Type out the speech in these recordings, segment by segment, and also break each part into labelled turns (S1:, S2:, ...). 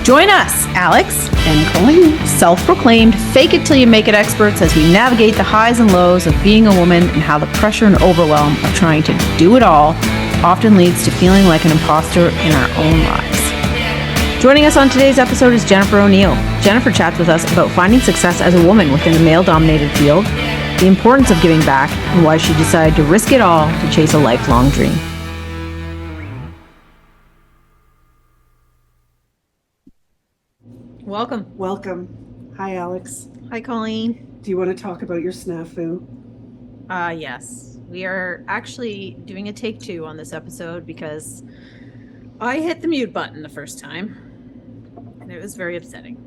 S1: Join us, Alix
S2: and Colleen,
S1: self-proclaimed fake it till you make it experts, as we navigate the highs and lows of being a woman and how the pressure and overwhelm of trying to do it all often leads to feeling like an imposter in our own lives. Joining us on today's episode is Jennifer O'Neill. Jennifer chats with us about finding success as a woman within a male-dominated field, the importance of giving back, and why she decided to risk it all to chase a lifelong dream. Welcome.
S2: Hi, Alix.
S1: Hi, Colleen.
S2: Do you want to talk about your snafu?
S1: Yes. We are actually doing a take 2 on this episode because I hit the mute button the first time, and it was very upsetting.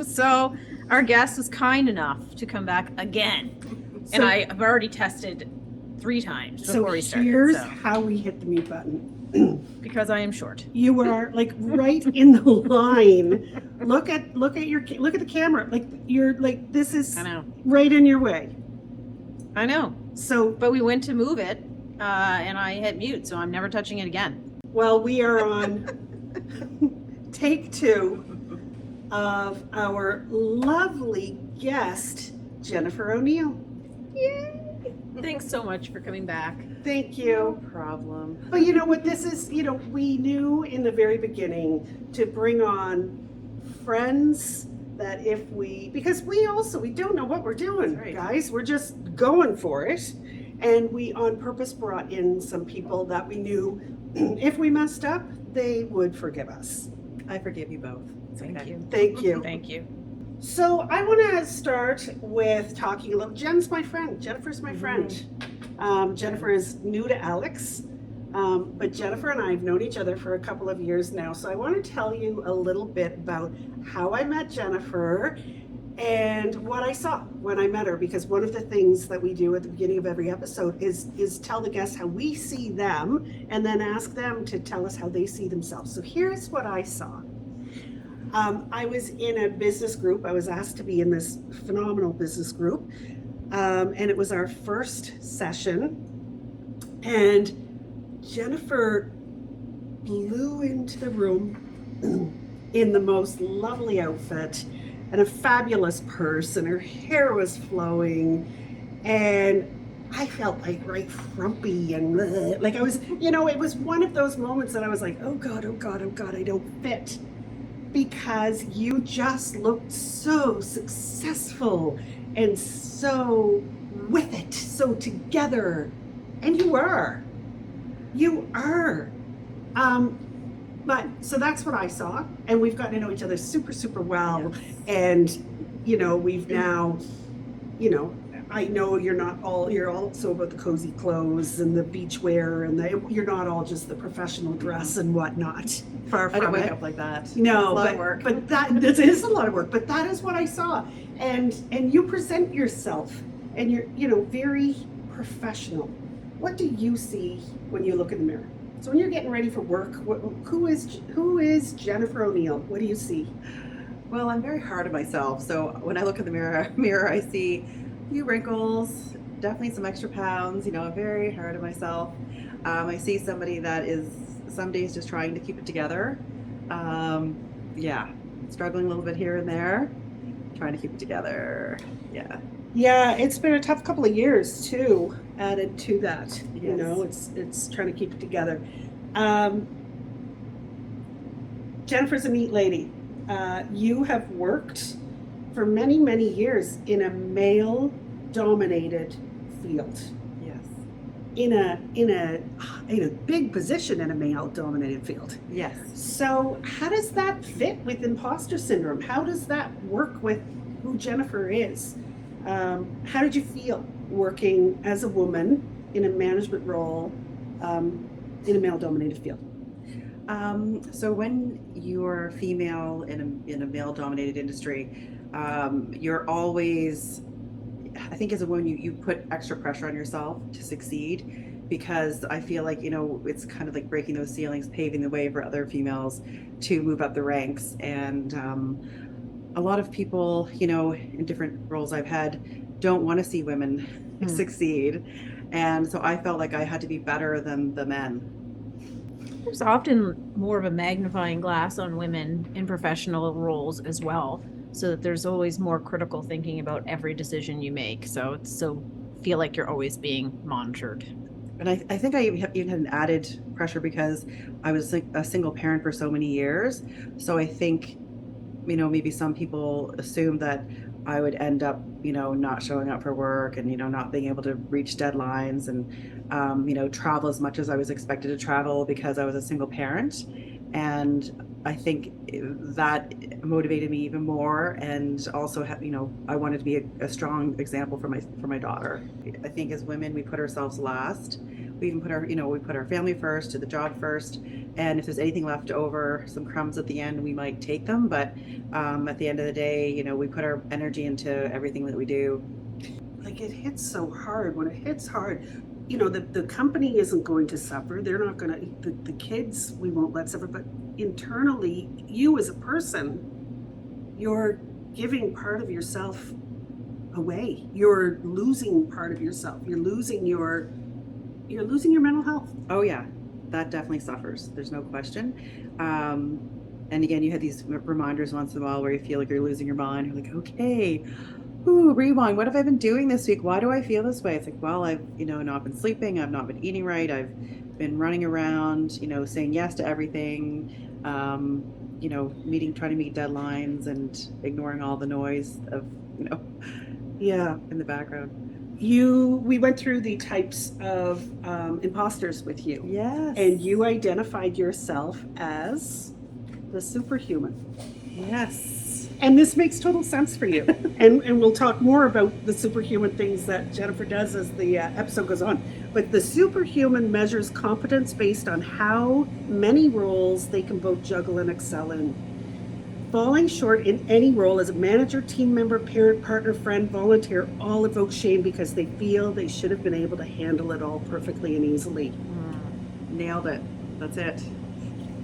S1: So our guest was kind enough to come back again, and I have already tested 3 times before we started.
S2: Here's how we hit the mute button.
S1: Because I am short.
S2: You are like right in the line. Look at the camera. Like you're like, this is right in your way.
S1: I know.
S2: So,
S1: but we went to move it, and I hit mute, so I'm never touching it again.
S2: Well, we are on take 2 of our lovely guest, Jennifer O'Neill.
S1: Yay! Thanks so much for coming back.
S2: Thank you.
S1: No problem.
S2: But you know what, this is, we knew in the very beginning to bring on friends that because we don't know what we're doing, right, guys. We're just going for it. And we on purpose brought in some people that we knew if we messed up, they would forgive us.
S3: I forgive you both.
S1: Thank you.
S2: Thank you.
S1: Thank you.
S2: So I want to start with talking a little. Jen's my friend. Jennifer's my friend. Jennifer is new to Alix, but Jennifer and I have known each other for a couple of years now. So I want to tell you a little bit about how I met Jennifer and what I saw when I met her, because one of the things that we do at the beginning of every episode is tell the guests how we see them and then ask them to tell us how they see themselves. So here's what I saw. I was in a business group. I was asked to be in this phenomenal business group. And it was our first session. And Jennifer blew into the room in the most lovely outfit and a fabulous purse, and her hair was flowing. And I felt like right frumpy and like I was, it was one of those moments that I was like, oh God, I don't fit. Because you just looked so successful and so with it, so together, and you are. But so that's what I saw, and we've gotten to know each other super, super well, and we've now, I know you're also about the cozy clothes and the beach wear, and you're not all just the professional dress and whatnot. Far from
S3: I don't wake
S2: it.
S3: up like that.
S2: No,
S3: it's a lot of work.
S2: But this is a lot of work. But that is what I saw, and you present yourself, and you're very professional. What do you see when you look in the mirror? So when you're getting ready for work, who is Jennifer O'Neill? What do you see?
S3: Well, I'm very hard on myself. So when I look in the mirror, I see a few wrinkles, definitely some extra pounds. I'm very hard on myself. I see somebody that is some days just trying to keep it together. Struggling a little bit here and there, trying to keep it together. Yeah,
S2: it's been a tough couple of years too, added to that.
S3: Yes.
S2: It's trying to keep it together. Jennifer's a neat lady. You have worked for many, many years in a male-dominated field.
S3: Yes.
S2: In a big position in a male-dominated field.
S3: Yes.
S2: So how does that fit with imposter syndrome? How does that work with who Jennifer is? How did you feel working as a woman in a management role in a male-dominated field?
S3: So when you're female in a male-dominated industry, you're always, I think as a woman, you put extra pressure on yourself to succeed, because I feel like, it's kind of like breaking those ceilings, paving the way for other females to move up the ranks. And a lot of people, in different roles I've had, don't want to see women succeed. And so I felt like I had to be better than the men.
S1: There's often more of a magnifying glass on women in professional roles as well, so that there's always more critical thinking about every decision you make. So feel like you're always being monitored.
S3: And I think I even had an added pressure because I was like a single parent for so many years. So I think, maybe some people assume that I would end up, not showing up for work and, not being able to reach deadlines and, travel as much as I was expected to travel because I was a single parent. And I think that motivated me even more. And also, I wanted to be a strong example for my daughter. I think as women, we put ourselves last. We even put we put our family first, to the job first. And if there's anything left over, some crumbs at the end, we might take them. But at the end of the day, we put our energy into everything that we do.
S2: Like, it hits so hard. When it hits hard, the company isn't going to suffer. They're not going to, the kids, we won't let suffer. But internally, you as a person, you're giving part of yourself away. You're losing part of yourself. You're losing your mental health.
S3: Oh yeah, that definitely suffers. There's no question. And again, you had these reminders once in a while where you feel like you're losing your mind. You're like, okay, rewind. What have I been doing this week? Why do I feel this way? It's like, well, I've, not been sleeping. I've not been eating right. I've been running around, saying yes to everything, trying to meet deadlines and ignoring all the noise of,
S2: Yeah.
S3: in the background.
S2: We went through the types of imposters with you.
S3: Yes.
S2: And you identified yourself as the superhuman.
S3: Yes.
S2: And this makes total sense for you. and we'll talk more about the superhuman things that Jennifer does as the episode goes on. But the superhuman measures competence based on how many roles they can both juggle and excel in. Falling short in any role as a manager, team member, parent, partner, friend, volunteer, all evoke shame because they feel they should have been able to handle it all perfectly and easily.
S3: Nailed it. That's it.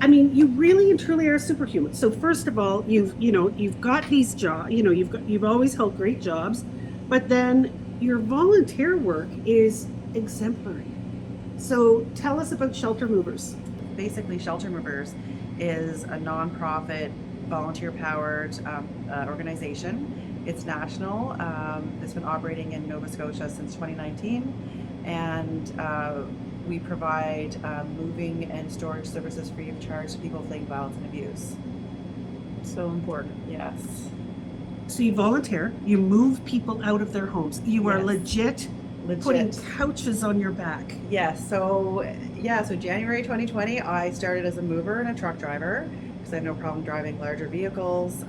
S2: I mean, you really and truly are a superhuman. So first of all, you've got these jobs, you've always held great jobs, but then your volunteer work is exemplary. So tell us about Shelter Movers.
S3: Basically, Shelter Movers is a nonprofit, volunteer-powered organization. It's national. It's been operating in Nova Scotia since 2019, and we provide moving and storage services free of charge to people fleeing violence and abuse.
S1: So important.
S3: Yes.
S2: So you volunteer, you move people out of their homes. You are
S3: Yes.
S2: legit putting couches on your back.
S3: Yes. So January 2020, I started as a mover and a truck driver because I have no problem driving larger vehicles,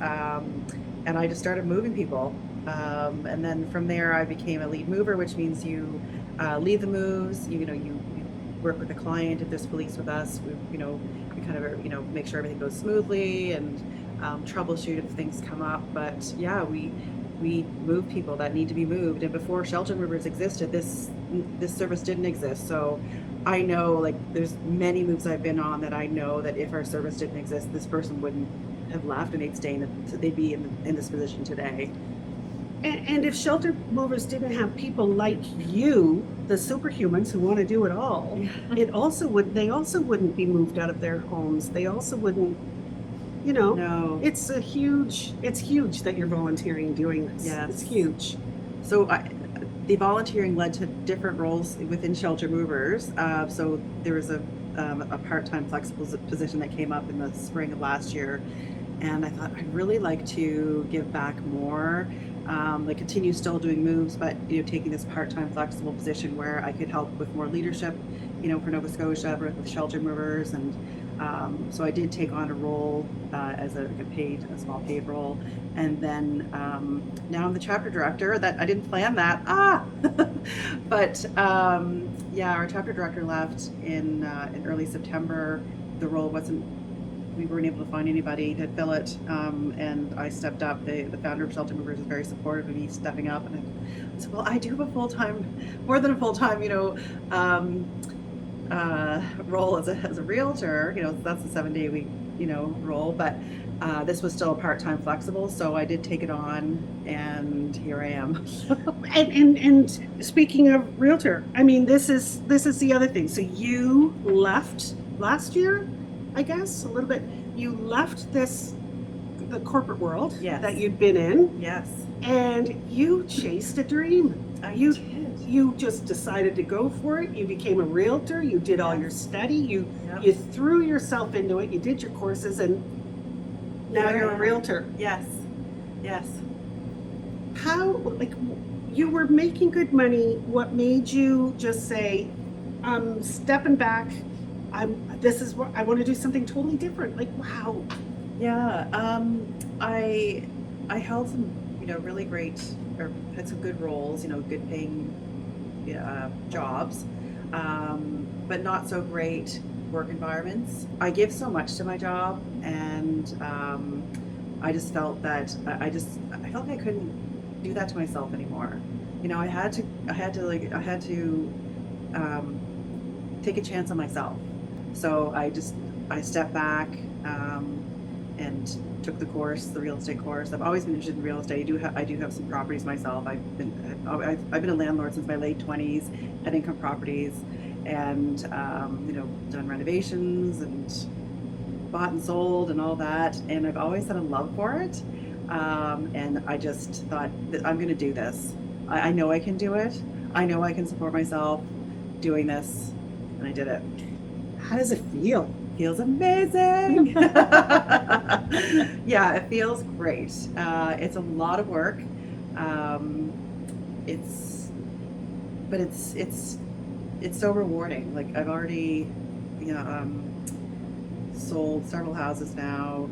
S3: and I just started moving people. And then from there, I became a lead mover, which means you lead the moves. You work with the client. If there's police with us, we kind of make sure everything goes smoothly and troubleshoot if things come up. But yeah, we move people that need to be moved. And before Shelter Movers existed, this service didn't exist. So I know, like, there's many moves I've been on that I know that if our service didn't exist, this person wouldn't have left and they'd be in this position today.
S2: And if Shelter Movers didn't have people like you, the superhumans who want to do it all, they also wouldn't be moved out of their homes. They also wouldn't,
S3: No.
S2: it's huge that you're volunteering doing this.
S3: Yes.
S2: It's huge.
S3: So the volunteering led to different roles within Shelter Movers. So there was a part-time flexible position that came up in the spring of last year. And I thought, I'd really like to give back more. Continue still doing moves, but taking this part-time flexible position where I could help with more leadership, for Nova Scotia, with Shelter Movers, and so I did take on a role as a small paid role, and then now I'm the chapter director. That I didn't plan that. But our chapter director left in early September. The role we weren't able to find anybody to fill it, and I stepped up. The founder of Shelter Movers is very supportive of me stepping up, and I said, well, I do have more than a full-time, role as a realtor. That's a 7-day week, role, but this was still a part-time flexible, so I did take it on, and here I am.
S2: and speaking of realtor, I mean, this is the other thing. So you left last year, I guess, a little bit, you left the corporate world
S3: Yes.
S2: that you'd been in,
S3: Yes.
S2: and you chased a dream.
S3: I
S2: You
S3: did.
S2: you just decided to go for it. You became a realtor. You did all
S3: Yes.
S2: your study. You
S3: Yep.
S2: threw yourself into it. You did your courses, and now
S3: Here
S2: you're
S3: I
S2: a
S3: am.
S2: realtor.
S3: Yes. Yes.
S2: How, like, you were making good money. What made you just say, I'm stepping back. This is what I want to do, something totally different. Like, wow.
S3: Yeah. I held some, really great, or had some good roles, good paying jobs, but not so great work environments. I give so much to my job, and I just felt that I felt like I couldn't do that to myself anymore. I had to take a chance on myself. So I stepped back and took the course, the real estate course. I've always been interested in real estate. I do have some properties myself. I've been a landlord since my late 20s, had income properties, and done renovations and bought and sold and all that. And I've always had a love for it. And I just thought that I'm going to do this. I know I can do it. I know I can support myself doing this, and I did it.
S2: How does it feel?
S3: Feels amazing. Yeah, it feels great. It's a lot of work. It's so rewarding. Like, I've already, sold several houses now.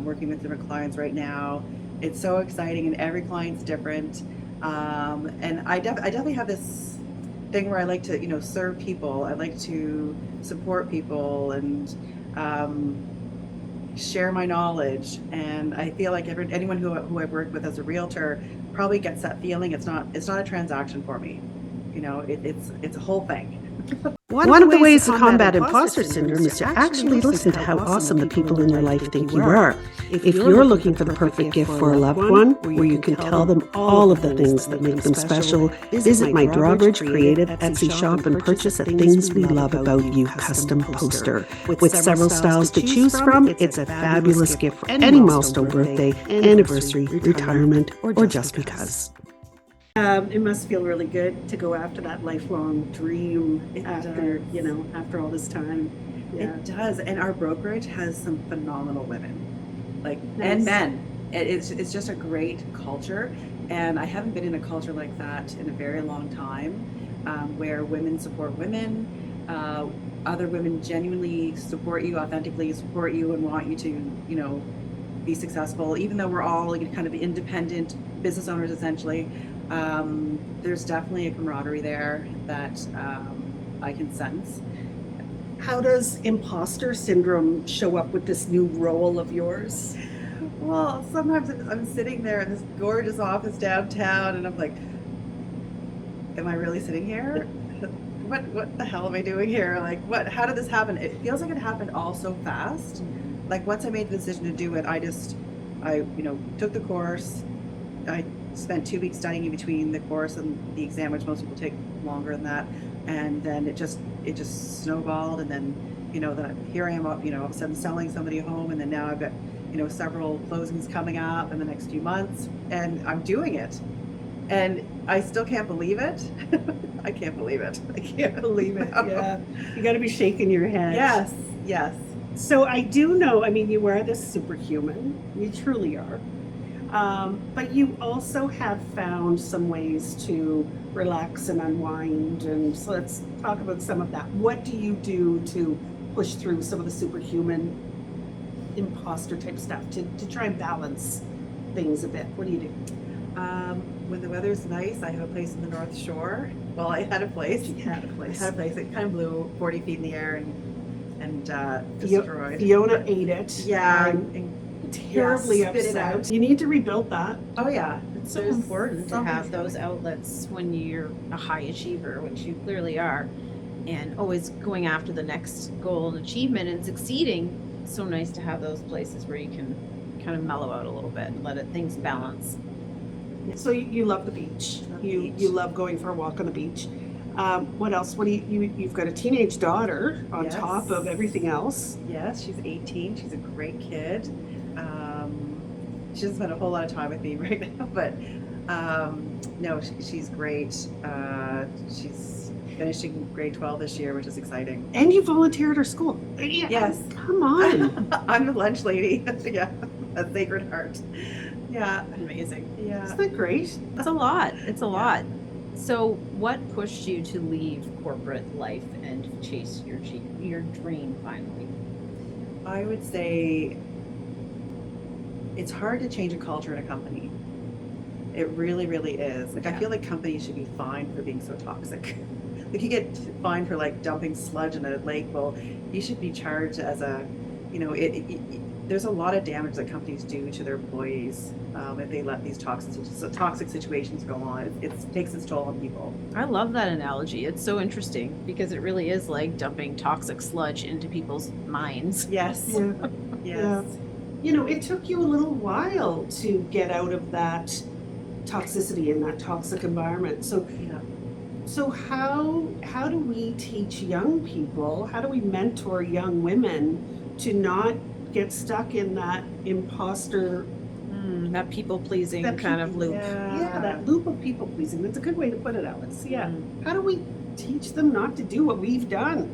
S3: Working with different clients right now. It's so exciting, and every client's different. And I definitely have this thing where I like to, serve people. I like to support people and share my knowledge. And I feel like anyone who I've worked with as a realtor probably gets that feeling. It's not a transaction for me. It's a whole thing.
S1: One of the ways to combat imposter syndrome is to actually listen to how awesome the people in your life think you are. If you're looking for the perfect gift for a loved one, where you can tell them all of the things that make them special, visit my Drawbridge Creative Etsy shop and purchase a Things We Love About You custom poster. With several styles to choose from, it's a fabulous gift for any milestone birthday, anniversary, retirement, or just because.
S2: It must feel really good to go after that lifelong dream after all this time. Yeah.
S3: It does, and our brokerage has some phenomenal women,
S2: Nice.
S3: and men. It's just a great culture, and I haven't been in a culture like that in a very long time, where women support women, other women genuinely support you, authentically support you, and want you to, be successful, even though we're all kind of independent business owners essentially. There's definitely a camaraderie there that I can sense.
S2: How does imposter syndrome show up with this new role of yours?
S3: Well, sometimes I'm sitting there in this gorgeous office downtown, and I'm like, am I really sitting here? What the hell am I doing here? Like, how did this happen? It feels like it happened all so fast. Like, once I made the decision to do it, I took the course. I spent 2 weeks studying in between the course and the exam, which most people take longer than that. And then it just snowballed. And then, then here I am, all of a sudden selling somebody a home. And then now I've got, several closings coming up in the next few months, and I'm doing it. And I still can't believe it. I can't believe it. I can't believe it.
S2: Yeah, you got to be shaking your head.
S3: Yes.
S2: So I do know, you are this superhuman. You truly are. But you also have found some ways to relax and unwind. And so let's talk about some of that. What do you do to push through some of the superhuman imposter type stuff to try and balance things a bit? What do you do?
S3: When the weather's nice, I have a place in the North Shore. Well, I had a place.
S2: You had a place.
S3: I had a place. It kind of blew 40 feet in the air and destroyed.
S2: Fiona ate it.
S3: Yeah.
S2: Terribly
S3: spit it
S2: upset.
S3: out.
S2: You need to rebuild that.
S3: Oh yeah, it's so important
S4: to have those outlets when you're a high achiever, which you clearly are, and always going after the next goal and achievement and succeeding. It's so nice to have those places where you can kind of mellow out a little bit and let things balance.
S2: So you love the beach. You love going for a walk on the beach. What else? What do you've got a teenage daughter on
S3: Yes.
S2: top of everything else.
S3: Yes, she's 18. She's a great kid. She doesn't spend a whole lot of time with me right now, but no, she's great. She's finishing grade 12 this year, which is exciting.
S2: And you volunteer at her school.
S3: Yes.
S2: Come on.
S3: I'm the lunch lady. Yeah, a Sacred Heart. Yeah,
S4: Amazing.
S3: yeah.
S2: Isn't that great?
S4: It's a lot. It's a lot. So, what pushed you to leave corporate life and chase your dream finally?
S3: I would say it's hard to change a culture in a company. It really, really is. Like, I feel like companies should be fined for being so toxic. Like, you get fined for like dumping sludge in a lake. Well, you should be charged as a, there's a lot of damage that companies do to their employees if they let these toxic situations go on. It takes its toll on people.
S4: I love that analogy. It's so interesting because it really is like dumping toxic sludge into people's minds.
S3: Yes.
S2: Yeah.
S3: Yes.
S2: It took you a little while to get out of that toxicity in that toxic environment. So
S3: Yeah.
S2: So how do we teach young people, how do we mentor young women to not get stuck in that imposter,
S4: That people pleasing
S2: That
S4: kind of
S2: people-
S4: loop.
S2: that loop of people pleasing? That's a good way to put it, Alex. Yeah.
S4: Mm.
S2: How do we teach them not to do what we've done?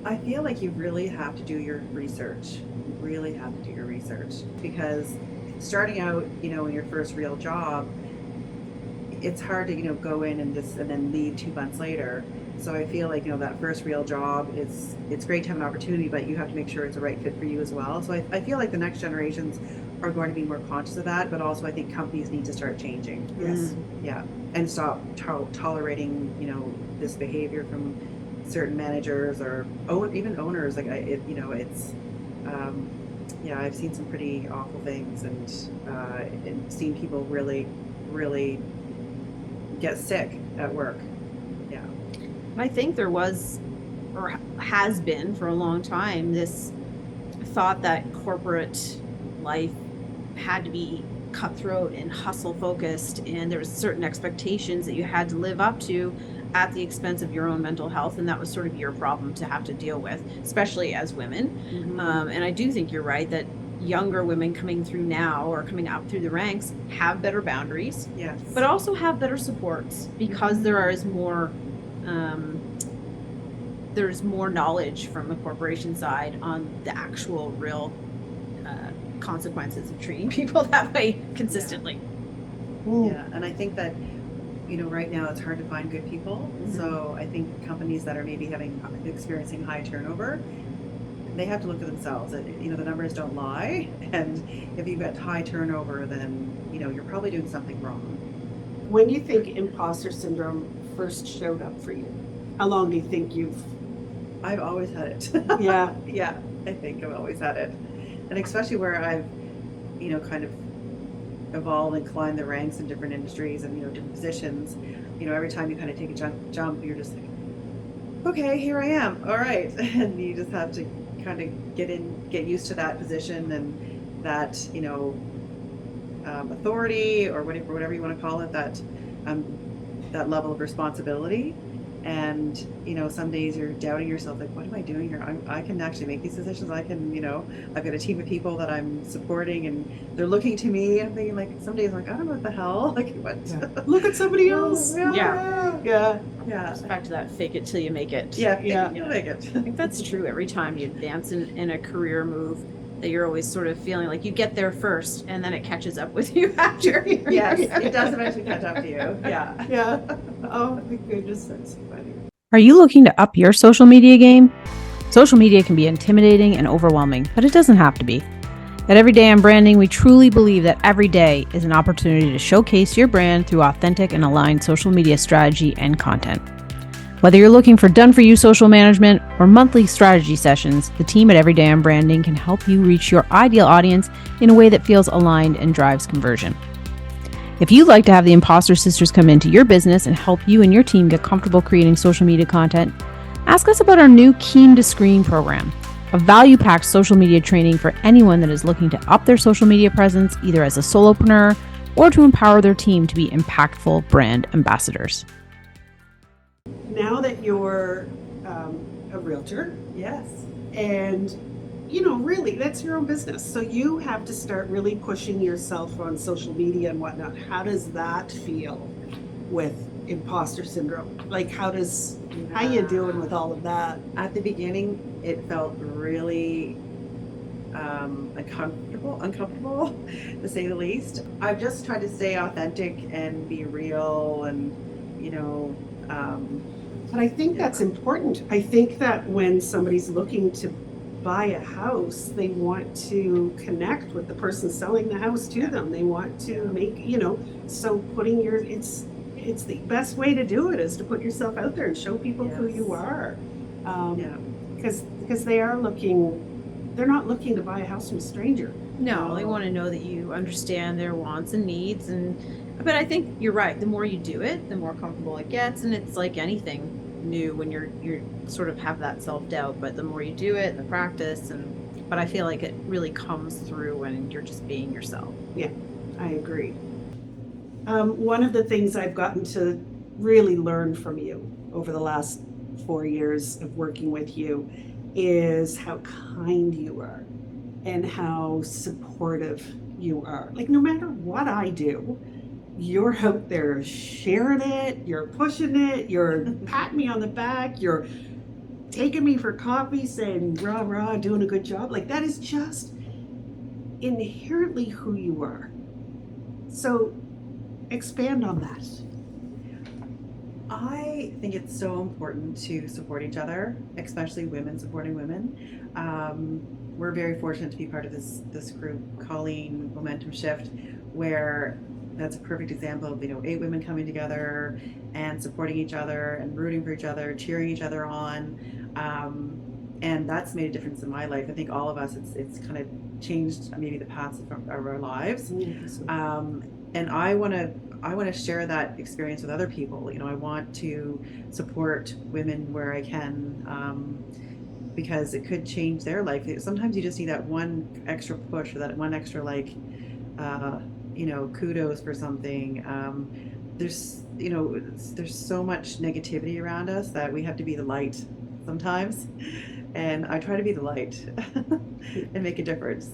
S3: I feel like you really have to do your research. You really have to do your research because starting out, in your first real job, it's hard to, go in and then leave 2 months later. So I feel like, that first real job it's great to have an opportunity, but you have to make sure it's the right fit for you as well. So I feel like the next generations are going to be more conscious of that, but also I think companies need to start changing.
S2: Yes.
S3: Yeah. And stop tolerating, this behavior from certain managers or even owners. Like I've seen some pretty awful things and seen people really, really get sick at work. Yeah.
S4: I think there was, or has been for a long time, this thought that corporate life had to be cutthroat and hustle focused, and there was certain expectations that you had to live up to at the expense of your own mental health, and that was sort of your problem to have to deal with, especially as women. And I do think you're right that younger women coming through now or coming up through the ranks have better boundaries,
S3: Yes.
S4: but also have better supports because there's more knowledge from the corporation side on the actual real consequences of treating people that way consistently.
S3: Yeah. And I think that, right now it's hard to find good people. So I think companies that are maybe experiencing high turnover, they have to look at themselves. The numbers don't lie. And if you've got high turnover, then, you're probably doing something wrong.
S2: When do you think imposter syndrome first showed up for you? How long do you think
S3: I've always had it.
S2: Yeah.
S3: Yeah, I think I've always had it. And especially where I've, kind of evolved and climbed the ranks in different industries and, different positions, every time you kind of take a jump, you're just like, okay, here I am. All right. And you just have to kind of get used to that position and that, authority or whatever you want to call it, that level of responsibility. And, some days you're doubting yourself, like, what am I doing here? I can actually make these decisions. I can, I've got a team of people that I'm supporting and they're looking to me. I'm thinking, like, some days I'm like, I don't know what the hell. Like, what?
S2: Yeah. Look at somebody else.
S4: Yeah.
S2: Yeah.
S3: Yeah.
S4: Just back to that fake it till you make it.
S3: Yeah.
S2: Yeah.
S3: You'll make it.
S4: I think that's true every time you advance in a career move, that you're always sort of feeling like you get there first and then it catches up with you after.
S3: Yes, it does eventually catch up to you. Yeah.
S2: Yeah. Oh my goodness, that's funny.
S1: Are you looking to up your social media game? Social media can be intimidating and overwhelming, but it doesn't have to be. At Everyday I'm Branding, we truly believe that every day is an opportunity to showcase your brand through authentic and aligned social media strategy and content. Whether you're looking for done-for-you social management or monthly strategy sessions, the team at Everyday I'm Branding can help you reach your ideal audience in a way that feels aligned and drives conversion. If you'd like to have the Imposter Sisters come into your business and help you and your team get comfortable creating social media content, ask us about our new Keen to Screen program, a value-packed social media training for anyone that is looking to up their social media presence either as a solopreneur or to empower their team to be impactful brand ambassadors.
S2: now that you're a realtor,
S3: Yes.
S2: and you know, really, that's your own business. So you have to start really pushing yourself on social media and whatnot. How does that feel with imposter syndrome? Like, how you doing with all of that?
S3: At the beginning, it felt really uncomfortable to say the least. I've just tried to stay authentic and be real, and you know,
S2: But I think that's important. I think that when somebody's looking to buy a house, they want to connect with the person selling the house to them. They want to make, you know, so putting it's the best way to do it is to put yourself out there and show people who you are. Because they're not looking to buy a house from a stranger.
S4: No, they want to know that you understand their wants and needs, but I think you're right. The more you do it, the more comfortable it gets, and it's like anything new when you're sort of have that self-doubt, but the more you do it and the practice, but I feel like it really comes through when you're just being yourself.
S2: Yeah, I agree. One of the things I've gotten to really learn from you over the last 4 years of working with you is how kind you are and how supportive you are. Like, no matter what I do, you're out there sharing it, you're pushing it, you're patting me on the back, you're taking me for coffee, saying rah rah, doing a good job. Like, that is just inherently who you are. So expand on that.
S3: I think it's so important to support each other, especially women supporting women. We're very fortunate to be part of this group, Colleen Momentum Shift, where that's a perfect example of 8 women coming together and supporting each other and rooting for each other, cheering each other on, and that's made a difference in my life. I think all of us, it's kind of changed maybe the paths of our lives, and I want to share that experience with other people. I want to support women where I can, because it could change their life. Sometimes you just need that one extra push, or that one extra kudos for something. There's so much negativity around us that we have to be the light sometimes, and I try to be the light and make a difference.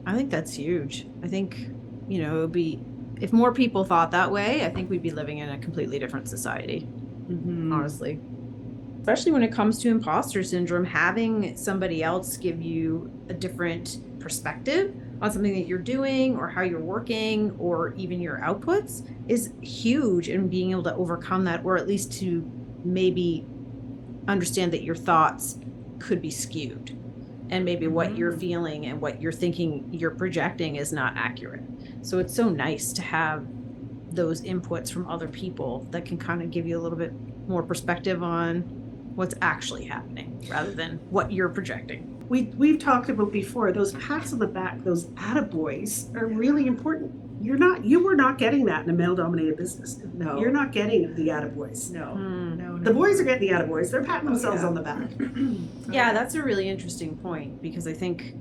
S4: I think that's huge. I think it would be, if more people thought that way, I think we'd be living in a completely different society. Honestly, especially when it comes to imposter syndrome, having somebody else give you a different perspective on something that you're doing or how you're working or even your outputs is huge, and being able to overcome that, or at least to maybe understand that your thoughts could be skewed, and maybe what you're feeling and what you're thinking you're projecting is not accurate. So it's so nice to have those inputs from other people that can kind of give you a little bit more perspective on what's actually happening rather than what you're projecting.
S2: We've talked about before, those pats on the back, those attaboys are really important. You were not getting that in a male-dominated business.
S3: No.
S2: You're not getting the attaboys.
S3: No.
S2: The boys are getting the attaboys. They're patting themselves on the back.
S4: Yeah, that's a really interesting point, because I think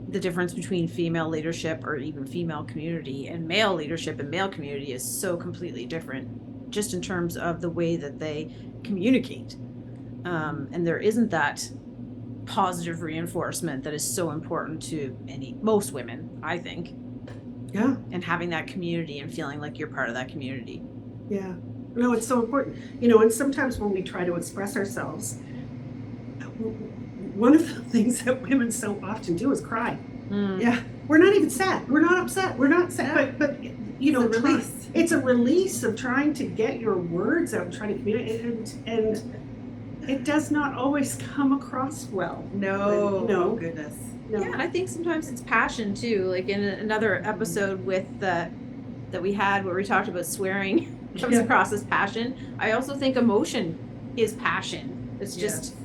S4: the difference between female leadership or even female community and male leadership and male community is so completely different, just in terms of the way that they communicate. And there isn't that positive reinforcement that is so important to most women, I think.
S2: Yeah.
S4: And having that community and feeling like you're part of that community.
S2: Yeah. No, it's so important. And sometimes when we try to express ourselves, one of the things that women so often do is cry.
S3: Yeah.
S2: We're not even sad. We're not upset. We're not sad. But
S3: Release.
S2: It's a release of trying to get your words out and trying to communicate, and it does not always come across well.
S3: No.
S2: No.
S3: Oh, goodness.
S2: No.
S4: Yeah, and I think sometimes it's passion too. Like in another episode that we had where we talked about swearing comes across as passion. I also think emotion is passion. It's just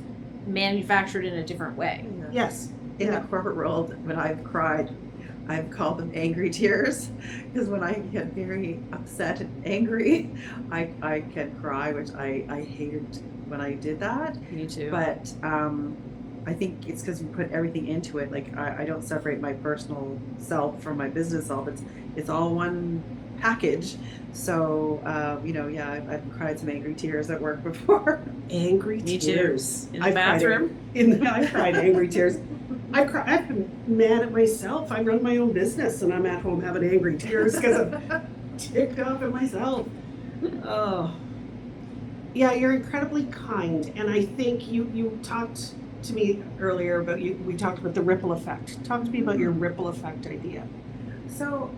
S4: manufactured in a different way.
S2: Yes.
S3: In the corporate world, when I've cried, I've called them angry tears, because when I get very upset and angry, I can cry, which I hated when I did that.
S4: Me too.
S3: But I think it's because you put everything into it. Like I don't separate my personal self from my business self. It's all one package. So, yeah, I've cried some angry tears at work before.
S2: Angry
S4: Me too.
S2: tears.
S4: In the
S2: I've cried
S4: bathroom?
S2: I've cried angry tears. I've been mad at myself. I run my own business and I'm at home having angry tears because I'm ticked off at myself. Oh. Yeah, you're incredibly kind. And I think you talked to me earlier about we talked about the ripple effect. Talk to me about your ripple effect idea.
S3: So,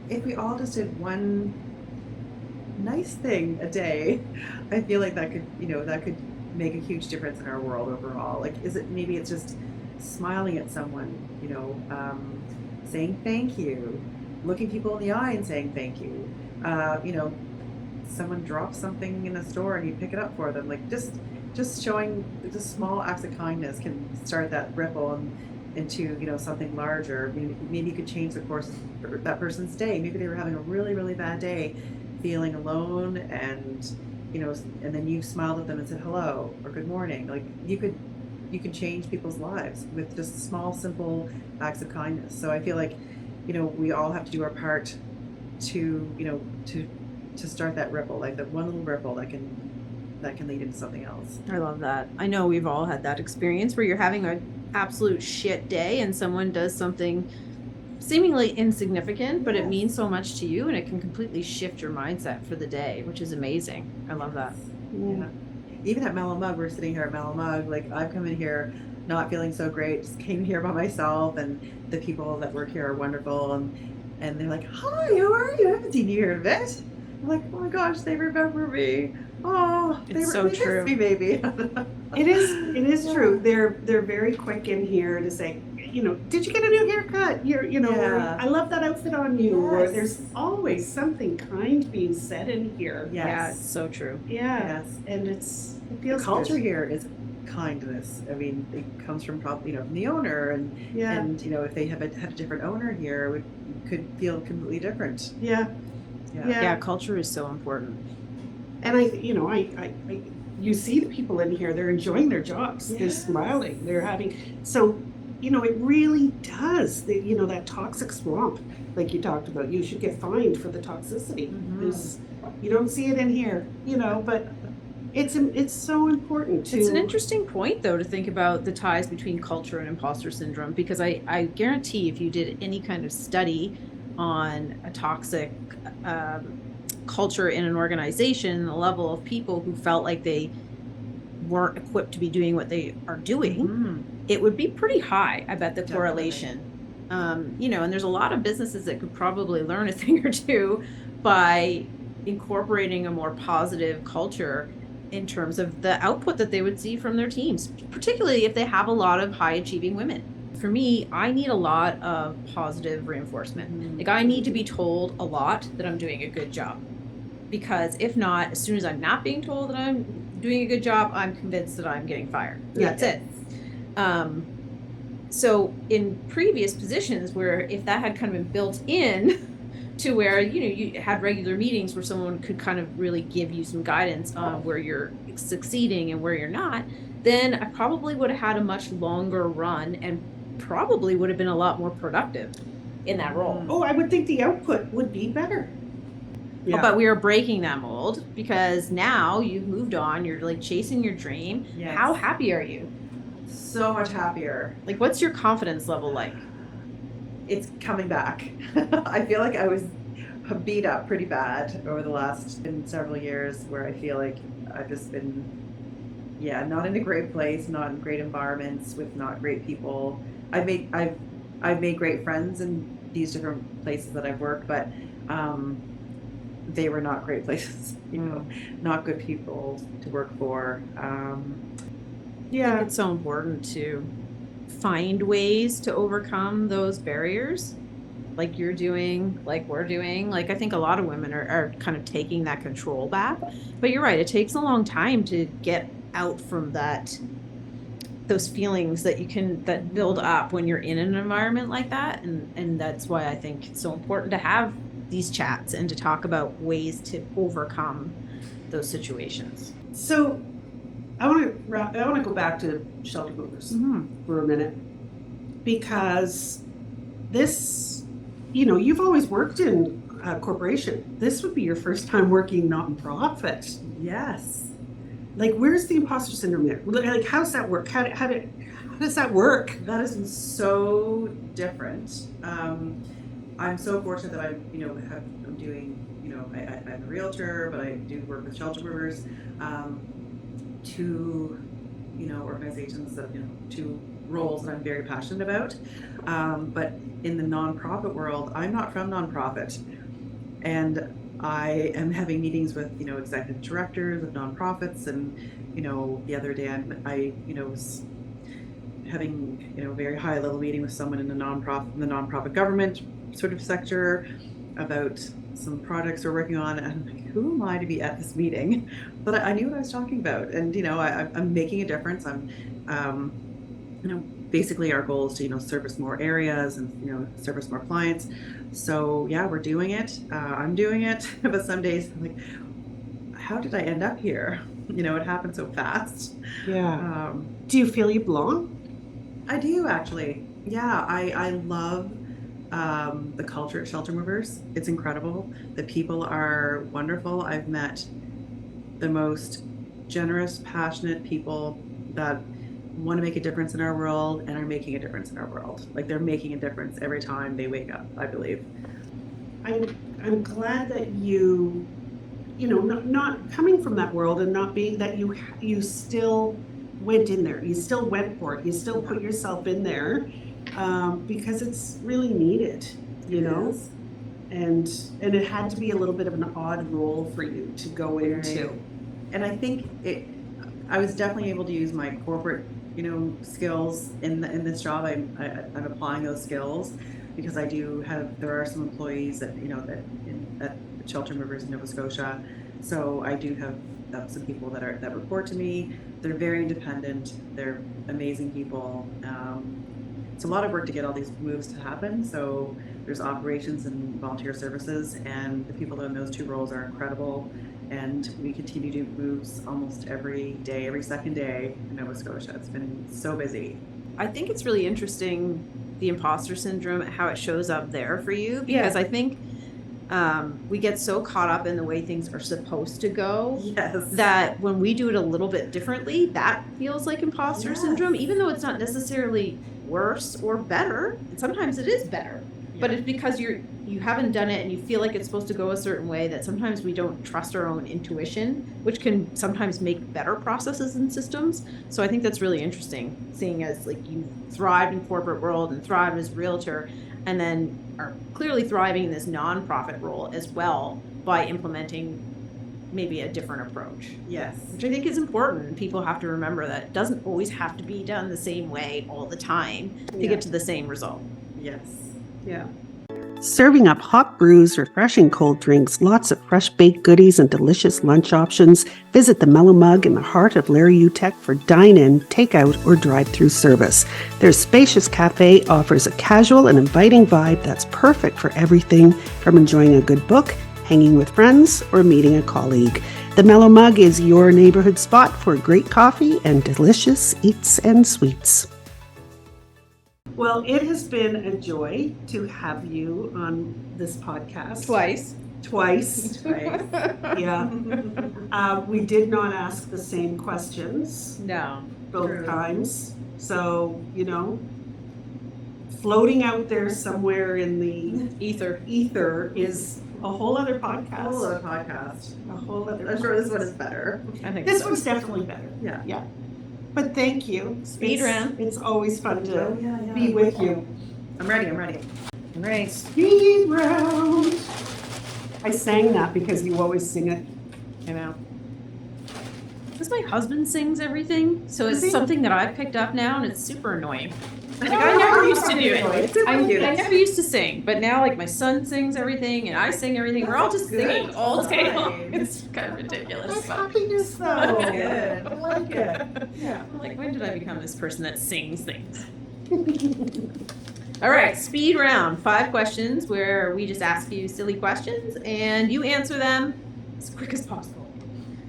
S3: if we all just did one nice thing a day, I feel like that could make a huge difference in our world overall. Like, maybe it's just smiling at someone, saying thank you, looking people in the eye and saying thank you. Someone drops something in a store and you pick it up for them. Like, just showing just small acts of kindness can start that ripple into something larger. Maybe you could change the course of that person's day. Maybe they were having a really, really bad day, feeling alone, and and then you smiled at them and said hello or good morning. Like, you can change people's lives with just small, simple acts of kindness. So I feel like we all have to do our part to start that ripple, like that one little ripple that can lead into something else.
S4: I love that. I know we've all had that experience where you're having an absolute shit day and someone does something seemingly insignificant, but it means so much to you and it can completely shift your mindset for the day, which is amazing. I love that.
S3: Yeah. Even at Mellow Mug, we're sitting here at Mellow Mug, like, I've come in here not feeling so great, just came here by myself, and the people that work here are wonderful, and they're like, hi, how are you? I haven't seen you here in a bit. I'm like, oh my gosh, they remember me. Oh, they
S4: so true.
S3: miss me, maybe.
S2: It is true. They're very quick in here to say, did you get a new haircut? Or, I love that outfit on you. Or
S3: Yes.
S2: there's always something kind being said in here.
S3: Yes.
S4: Yeah, it's so true.
S2: Yeah.
S3: Yes.
S2: And it
S3: The
S2: feels
S3: culture
S2: good.
S3: here is kindness. I mean, it comes from probably from the owner, and
S2: Yeah.
S3: and if they had a different owner here, it could feel completely different.
S2: Yeah.
S3: Yeah.
S4: Yeah, culture is so important.
S2: And I you see the people in here, they're enjoying their jobs. They're
S3: Yes.
S2: smiling. They're having, so, it really does, that toxic swamp, like you talked about, you should get fined for the toxicity. You don't see it in here, but it's so important to.
S4: It's an interesting point, though, to think about the ties between culture and imposter syndrome, because I guarantee if you did any kind of study on a toxic culture in an organization, the level of people who felt like they weren't equipped to be doing what they are doing, it would be pretty high. I bet the
S3: Definitely.
S4: correlation. And there's a lot of businesses that could probably learn a thing or two by incorporating a more positive culture in terms of the output that they would see from their teams, particularly if they have a lot of high achieving women. For me, I need a lot of positive reinforcement. Like, I need to be told a lot that I'm doing a good job, because if not, as soon as I'm not being told that I'm doing a good job, I'm convinced that I'm getting fired. That's it. So in previous positions where if that had kind of been built in to where, you had regular meetings where someone could kind of really give you some guidance on where you're succeeding and where you're not, then I probably would have had a much longer run and probably would have been a lot more productive in that role.
S2: Oh, I would think the output would be better. Yeah.
S4: But we are breaking that mold because now you've moved on, you're like chasing your dream.
S3: Yes.
S4: How happy are you?
S3: So much happier.
S4: Like, what's your confidence level like?
S3: It's coming back. I feel like I was beat up pretty bad over the last several years, where I feel like I've just been, not in a great place, not in great environments with not great people. I've made great friends in these different places that I've worked, but they were not great places. Not good people to work for.
S4: I think it's so important to find ways to overcome those barriers, like you're doing, like we're doing. Like, I think a lot of women are kind of taking that control back. But you're right, it takes a long time to get out from those feelings that build up when you're in an environment like that. And that's why I think it's so important to have these chats and to talk about ways to overcome those situations.
S2: So I want to go back to shelter movers for a minute, because this, you've always worked in corporation. This would be your first time working nonprofit.
S3: Yes.
S2: Like, where's the imposter syndrome there? Like, how does that work? How does that work?
S3: That is so different. I'm so fortunate that I'm doing, I'm a realtor, but I do work with shelter movers, two, organizations that, two roles that I'm very passionate about. But in the nonprofit world, I'm not from nonprofit. And I am having meetings with, executive directors of nonprofits. And, the other day I was having, a very high level meeting with someone in the nonprofit government sort of sector about some projects we're working on. And I'm like, who am I to be at this meeting? But I knew what I was talking about. And, I'm making a difference. Basically our goal is to, service more areas and, service more clients. So yeah, we're doing it. I'm doing it. But some days I'm like, how did I end up here? It happened so fast.
S2: Yeah. Do you feel you belong?
S3: I do actually. Yeah, I love the culture at Shelter Movers. It's incredible. The people are wonderful. I've met the most generous, passionate people that want to make a difference in our world and are making a difference in our world. Like, they're making a difference every time they wake up, I believe.
S2: I'm glad that you not coming from that world and not being that you still went in there. You still went for it. You still put yourself in there because it's really needed,
S3: Yes.
S2: And it had to be a little bit of an odd role for you to go into.
S3: And I think I was definitely able to use my corporate, skills in this job. I'm applying those skills because there are some employees that at Shelter Movers in Nova Scotia. So I do have some people that report to me. They're very independent. They're amazing people. It's a lot of work to get all these moves to happen. So there's operations and volunteer services, and the people in those two roles are incredible. And we continue to do moves almost every day, every second day in Nova Scotia. It's been so busy.
S4: I think it's really interesting, the imposter syndrome, how it shows up there for you, because I think we get so caught up in the way things are supposed to go
S3: Yes.
S4: that when we do it a little bit differently, that feels like imposter syndrome, even though it's not necessarily worse or better. Sometimes it is better, but it's because you haven't done it and you feel like it's supposed to go a certain way that sometimes we don't trust our own intuition, which can sometimes make better processes and systems. So I think that's really interesting, seeing as like you thrived in corporate world and thrived as realtor, and then are clearly thriving in this nonprofit role as well by implementing maybe a different approach.
S3: Yes.
S4: Which I think is important. People have to remember that it doesn't always have to be done the same way all the time to get to the same result.
S3: Yes.
S2: Yeah. Serving up hot brews, refreshing cold drinks, lots of fresh baked goodies, and delicious lunch options. Visit the Mellow Mug in the heart of Larry Utech for dine-in, takeout, or drive-through service. Their spacious cafe offers a casual and inviting vibe that's perfect for everything from enjoying a good book, hanging with friends, or meeting a colleague. The Mellow Mug is your neighborhood spot for great coffee and delicious eats and sweets. Well, it has been a joy to have you on this podcast.
S4: Twice.
S2: Yeah. We did not ask the same questions
S4: No.
S2: both times. So, floating out there somewhere in the ether is a whole other podcast.
S3: A whole other podcast.
S2: A whole other
S3: I'm sure this one is better.
S4: I think
S2: This
S4: so.
S2: one's definitely better.
S3: Yeah.
S2: Yeah. But thank you.
S4: Speed round.
S2: It's always fun to be with you.
S3: I'm ready.
S4: All right.
S2: Speed round. I sang that because you always sing it.
S4: I know. Because my husband sings everything, so it's
S2: Does he?
S4: something that I've picked up now, and it's super annoying. Like, I never used to do it. I never used to sing, but now like my son sings everything, and I sing everything. We're all just singing all day long. It's kind of ridiculous.
S2: That's
S4: But
S2: happiness though.
S3: Good.
S2: I like it. Yeah.
S4: I'm like, when did I become this person that sings things? All right, speed round. 5 questions where we just ask you silly questions, and you answer them as quick as possible.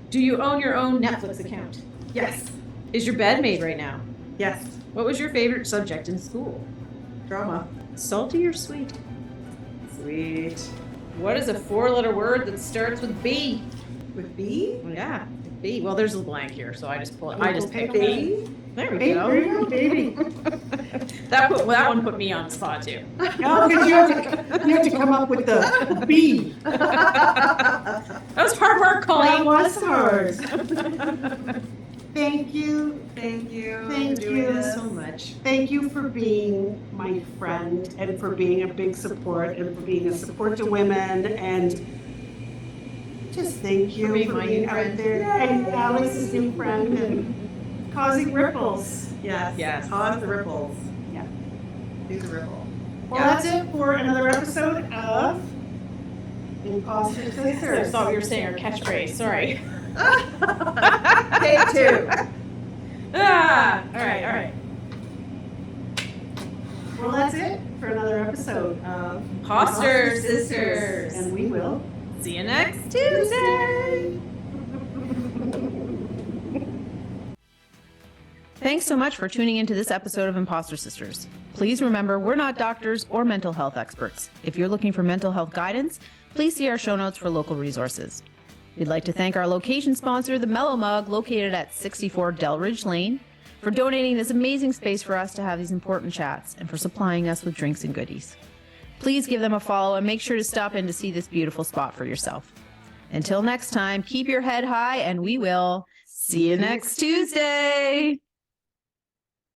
S4: Do you own your own Netflix account?
S3: Yes.
S4: Is your bed made right now?
S3: Yes.
S4: What was your favorite subject in school?
S3: Drama.
S4: Salty or sweet?
S3: Sweet.
S4: What is a 4-letter word that starts with B?
S3: With B?
S4: Yeah, B. Well, there's a blank here, so I just picked
S3: baby.
S4: B. There we
S2: Baby,
S4: go.
S2: baby.
S4: That one put me on the spot too.
S2: No, because you have to come up with the B.
S4: That was hard work,
S2: That
S4: Colleen.
S2: was hard. Thank you.
S3: Thank you.
S2: Thank
S3: for doing
S2: you
S3: this.
S4: So much.
S2: Thank you for being my friend and for being a big support and for being a support to women and just thank you
S4: For being my new
S2: out
S4: friend.
S2: there and Alix's new friend and causing ripples.
S3: Yes.
S4: Yes.
S3: Cause the ripples.
S2: Yeah.
S3: Do the ripple.
S2: Well, that's it for another episode of Imposter
S4: I
S2: Sisters.
S4: thought we were saying our catchphrase. Sorry.
S3: Take 2.
S4: Ah, all right.
S2: Well, that's it for another episode of
S4: Imposter Sisters.
S2: And we will
S4: See you next Tuesday. Thanks so much for tuning into this episode of Imposter Sisters. Please remember, we're not doctors or mental health experts. If you're looking for mental health guidance, please see our show notes for local resources. We'd like to thank our location sponsor, the Mellow Mug, located at 64 Delridge Lane, for donating this amazing space for us to have these important chats and for supplying us with drinks and goodies. Please give them a follow and make sure to stop in to see this beautiful spot for yourself. Until next time, keep your head high and we will see you next Tuesday.